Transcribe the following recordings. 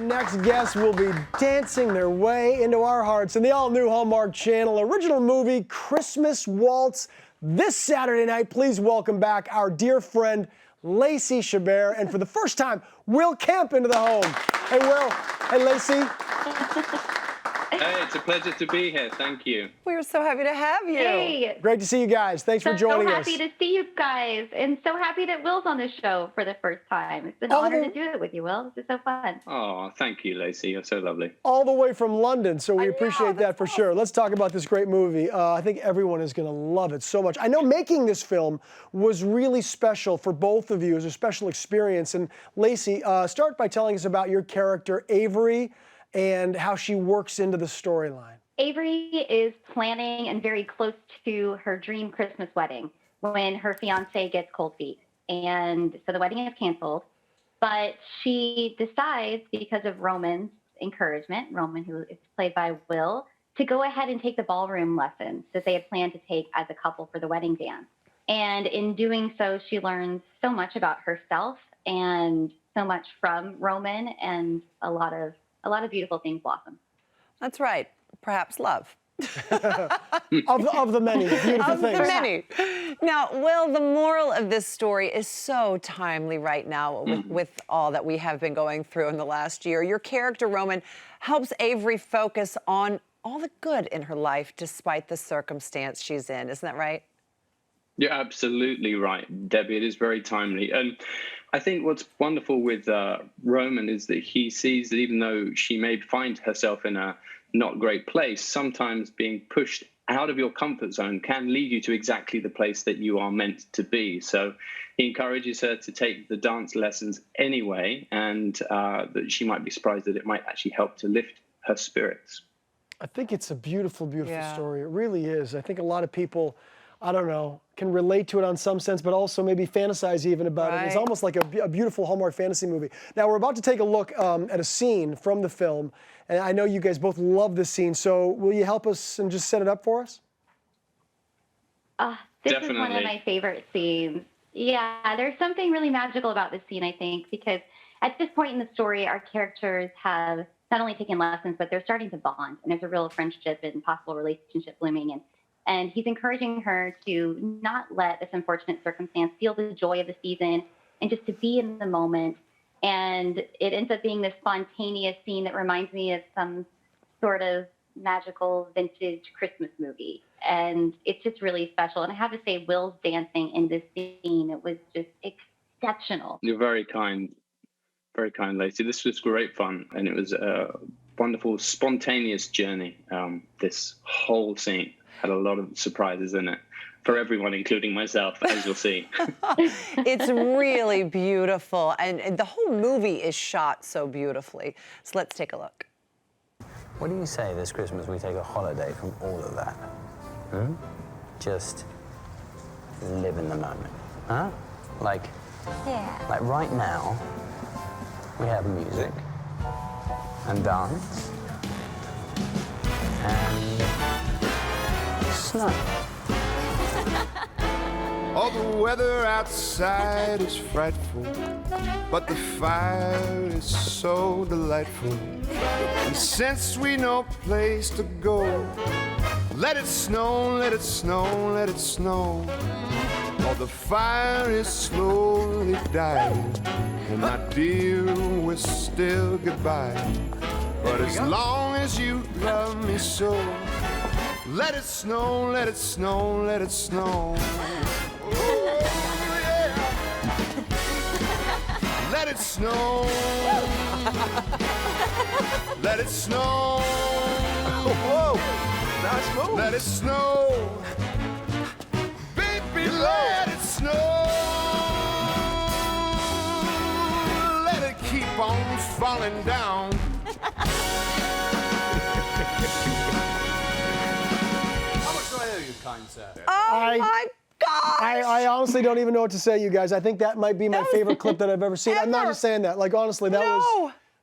next guests will be dancing their way into our hearts in the all-new Hallmark Channel original movie, Christmas Waltz. This Saturday night, please welcome back our dear friend, Lacey Chabert, and for the first time, Will Kemp into the home. Hey, Will. Hey, Lacey. Hey, it's a pleasure to be here. Thank you. We're so happy to have you. Hey. Great to see you guys. Thanks for joining us. So happy to see you guys, and so happy that Will's on the show for the first time. It's an honor to do it with you, Will. This is so fun. Oh, thank you, Lacey. You're so lovely. All the way from London, so we appreciate that for sure. Let's talk about this great movie. I think everyone is going to love it so much. I know making this film was really special for both of you. It was a special experience. And Lacey, start by telling us about your character, Avery, and how she works into the storyline. Avery is planning and very close to her dream Christmas wedding when her fiance gets cold feet. And so the wedding is canceled, but she decides, because of Roman's encouragement, Roman, who is played by Will, to go ahead and take the ballroom lessons that they had planned to take as a couple for the wedding dance. And in doing so, she learns so much about herself and so much from Roman, and a lot of beautiful things blossom. That's right. Perhaps love. of the many beautiful of things. the many. Now, Will, the moral of this story is so timely right now with all that we have been going through in the last year. Your character, Roman, helps Avery focus on all the good in her life despite the circumstance she's in. Isn't that right? You're absolutely right, Debbie. It is very timely. And I think what's wonderful with Roman is that he sees that even though she may find herself in a not great place, sometimes being pushed out of your comfort zone can lead you to exactly the place that you are meant to be. So he encourages her to take the dance lessons anyway, and that she might be surprised that it might actually help to lift her spirits. I think it's a beautiful, beautiful story. It really is. I think a lot of people, I don't know, can relate to it on some sense, but also maybe fantasize even about it. It's almost like a beautiful Hallmark fantasy movie. Now, we're about to take a look at a scene from the film, and I know you guys both love this scene, so will you help us and just set it up for us? This is one of my favorite scenes. Yeah, there's something really magical about this scene, I think, because at this point in the story, our characters have not only taken lessons, but they're starting to bond, and there's a real friendship and possible relationship blooming. And he's encouraging her to not let this unfortunate circumstance steal the joy of the season and just to be in the moment. And it ends up being this spontaneous scene that reminds me of some sort of magical vintage Christmas movie. And it's just really special. And I have to say, Will's dancing in this scene, it was just exceptional. You're very kind, Lacey. This was great fun, and it was a wonderful, spontaneous journey. This whole scene had a lot of surprises in it for everyone, including myself, as you'll see. It's really beautiful, and the whole movie is shot so beautifully. So let's take a look. What do you say this Christmas we take a holiday from all of that? Just live in the moment, huh? Like right now, we have music and dance and snow. All the weather outside is frightful, but the fire is so delightful. And since we no place to go, let it snow, let it snow, let it snow. For the fire is slowly dying, and my dear, we're still goodbye. But as long as you love me so, let it snow, let it snow, let it snow. Ooh, yeah. Let it snow. Let it snow. Whoa. Nice move. Let it snow. Baby, let it snow. Let it keep on falling down. Oh my gosh! I honestly don't even know what to say, you guys. I think that might be my favorite clip that I've ever seen. I'm not just saying that. Like, honestly, that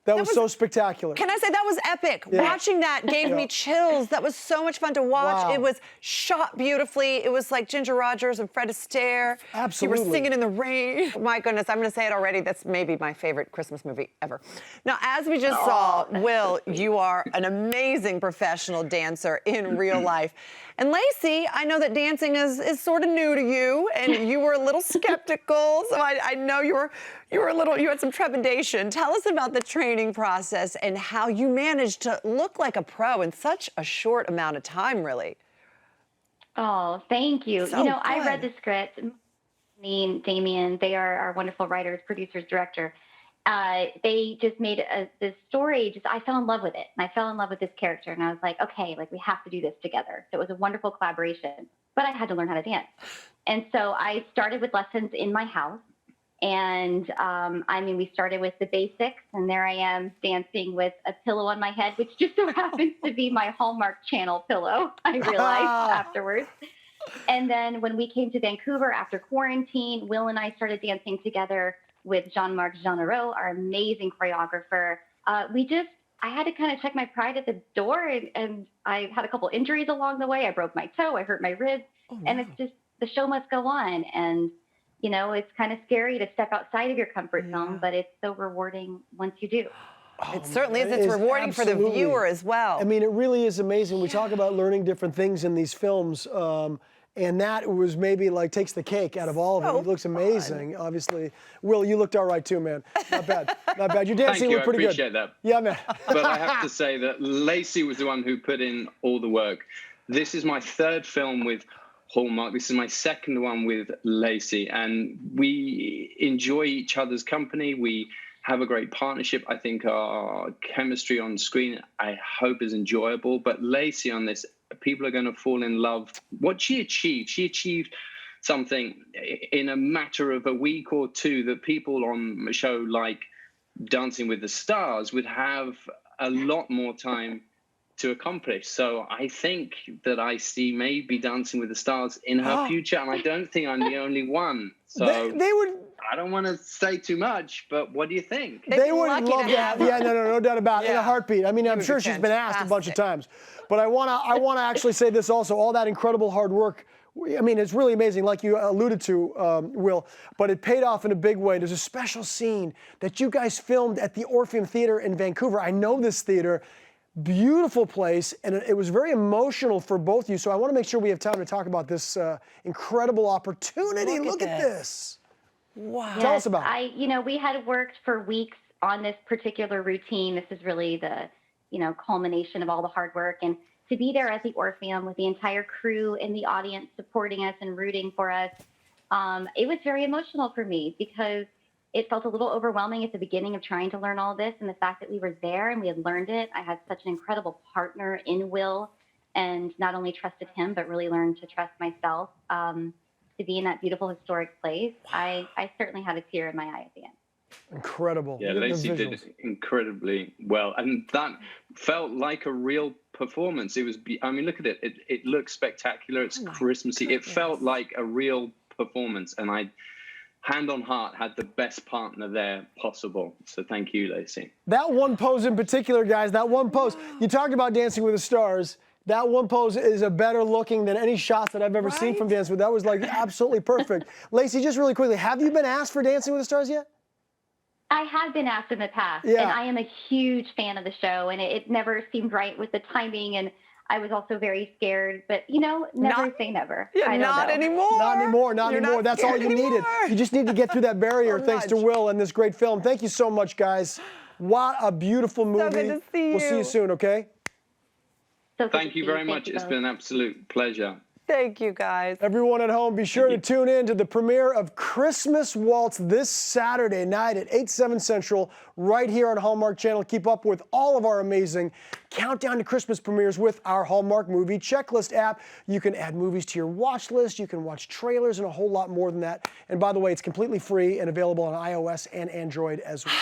That was so spectacular. Can I say that was epic? Yeah. Watching that gave me chills. That was so much fun to watch. Wow. It was shot beautifully. It was like Ginger Rogers and Fred Astaire. Absolutely. You were singing in the rain. My goodness, I'm going to say it already. That's maybe my favorite Christmas movie ever. Now, as we just saw, Will, you are an amazing professional dancer in real life. And Lacey, I know that dancing is sort of new to you, and you were a little skeptical. So I know you had some trepidation. Tell us about the training process and how you managed to look like a pro in such a short amount of time, really. Oh, thank you. So you know, good. I read the script. Me and Damien, they are our wonderful writers, producers, director. They just made this story. I fell in love with it. And I fell in love with this character. And I was like, okay, like we have to do this together. So it was a wonderful collaboration, but I had to learn how to dance. And so I started with lessons in my house. And we started with the basics, and there I am dancing with a pillow on my head, which just so happens to be my Hallmark Channel pillow, I realized afterwards. And then when we came to Vancouver after quarantine, Will and I started dancing together with Jean-Marc Jeanneret, our amazing choreographer. I had to kind of check my pride at the door, and I had a couple injuries along the way. I broke my toe, I hurt my ribs, and it's just, the show must go on. And you know, it's kind of scary to step outside of your comfort zone, but it's so rewarding once you do. It certainly is. It's rewarding for the viewer as well. I mean, it really is amazing. We talk about learning different things in these films, and that was maybe like takes the cake out of all of it. It looks amazing, obviously. Will, you looked all right too, man. Not bad. Not bad. Your dancing looked pretty good. I appreciate that. Yeah, man. But I have to say that Lacey was the one who put in all the work. This is my third film with Hallmark. This is my second one with Lacey, and we enjoy each other's company. We have a great partnership. I think our chemistry on screen, I hope, is enjoyable. But Lacey on this, people are going to fall in love. What she achieved something in a matter of a week or two that people on a show like Dancing with the Stars would have a lot more time to accomplish. So I think that I see maybe Dancing with the Stars in her future, and I don't think I'm the only one. So they would. I don't want to say too much, but what do you think? They would love to have. Yeah, no doubt about it. In a heartbeat. I mean, I'm sure she's been asked a bunch of times, but I wanna actually say this also. All that incredible hard work. I mean, it's really amazing, like you alluded to, Will, but it paid off in a big way. There's a special scene that you guys filmed at the Orpheum Theater in Vancouver. I know this theater. Beautiful place, and it was very emotional for both of you. So I want to make sure we have time to talk about this incredible opportunity. Look at this. Wow. Yes, tell us about it. We had worked for weeks on this particular routine. This is really the, culmination of all the hard work. And to be there at the Orpheum with the entire crew in the audience supporting us and rooting for us, it was very emotional for me because it felt a little overwhelming at the beginning of trying to learn all this, and the fact that we were there and we had learned it. I had such an incredible partner in Will, and not only trusted him, but really learned to trust myself to be in that beautiful historic place. Wow. I certainly had a tear in my eye at the end. Incredible. Yeah, Lacey did incredibly well, and that felt like a real performance. It was, look at it. It looks spectacular. It's Christmassy. It felt like a real performance, and I, hand on heart, had the best partner there possible. So thank you, Lacey. That one pose in particular, guys, that one pose. You talked about Dancing with the Stars. That one pose is a better looking than any shots that I've ever seen from Dancing with. That was like absolutely perfect. Lacey, just really quickly, have you been asked for Dancing with the Stars yet? I have been asked in the past, and I am a huge fan of the show, and it never seemed right with the timing, and I was also very scared, but never say never. Yeah, not anymore. Not anymore. That's all you needed. You just need to get through that barrier thanks to Will and this great film. Thank you so much, guys. What a beautiful movie. So good to see you. We'll see you soon, okay? So thank you very much. It's been an absolute pleasure. Thank you, guys. Everyone at home, be sure to tune in to the premiere of Christmas Waltz this Saturday night at 8/7 Central, right here on Hallmark Channel. Keep up with all of our amazing countdown to Christmas premieres with our Hallmark Movie Checklist app. You can add movies to your watch list. You can watch trailers and a whole lot more than that. And by the way, it's completely free and available on iOS and Android as well.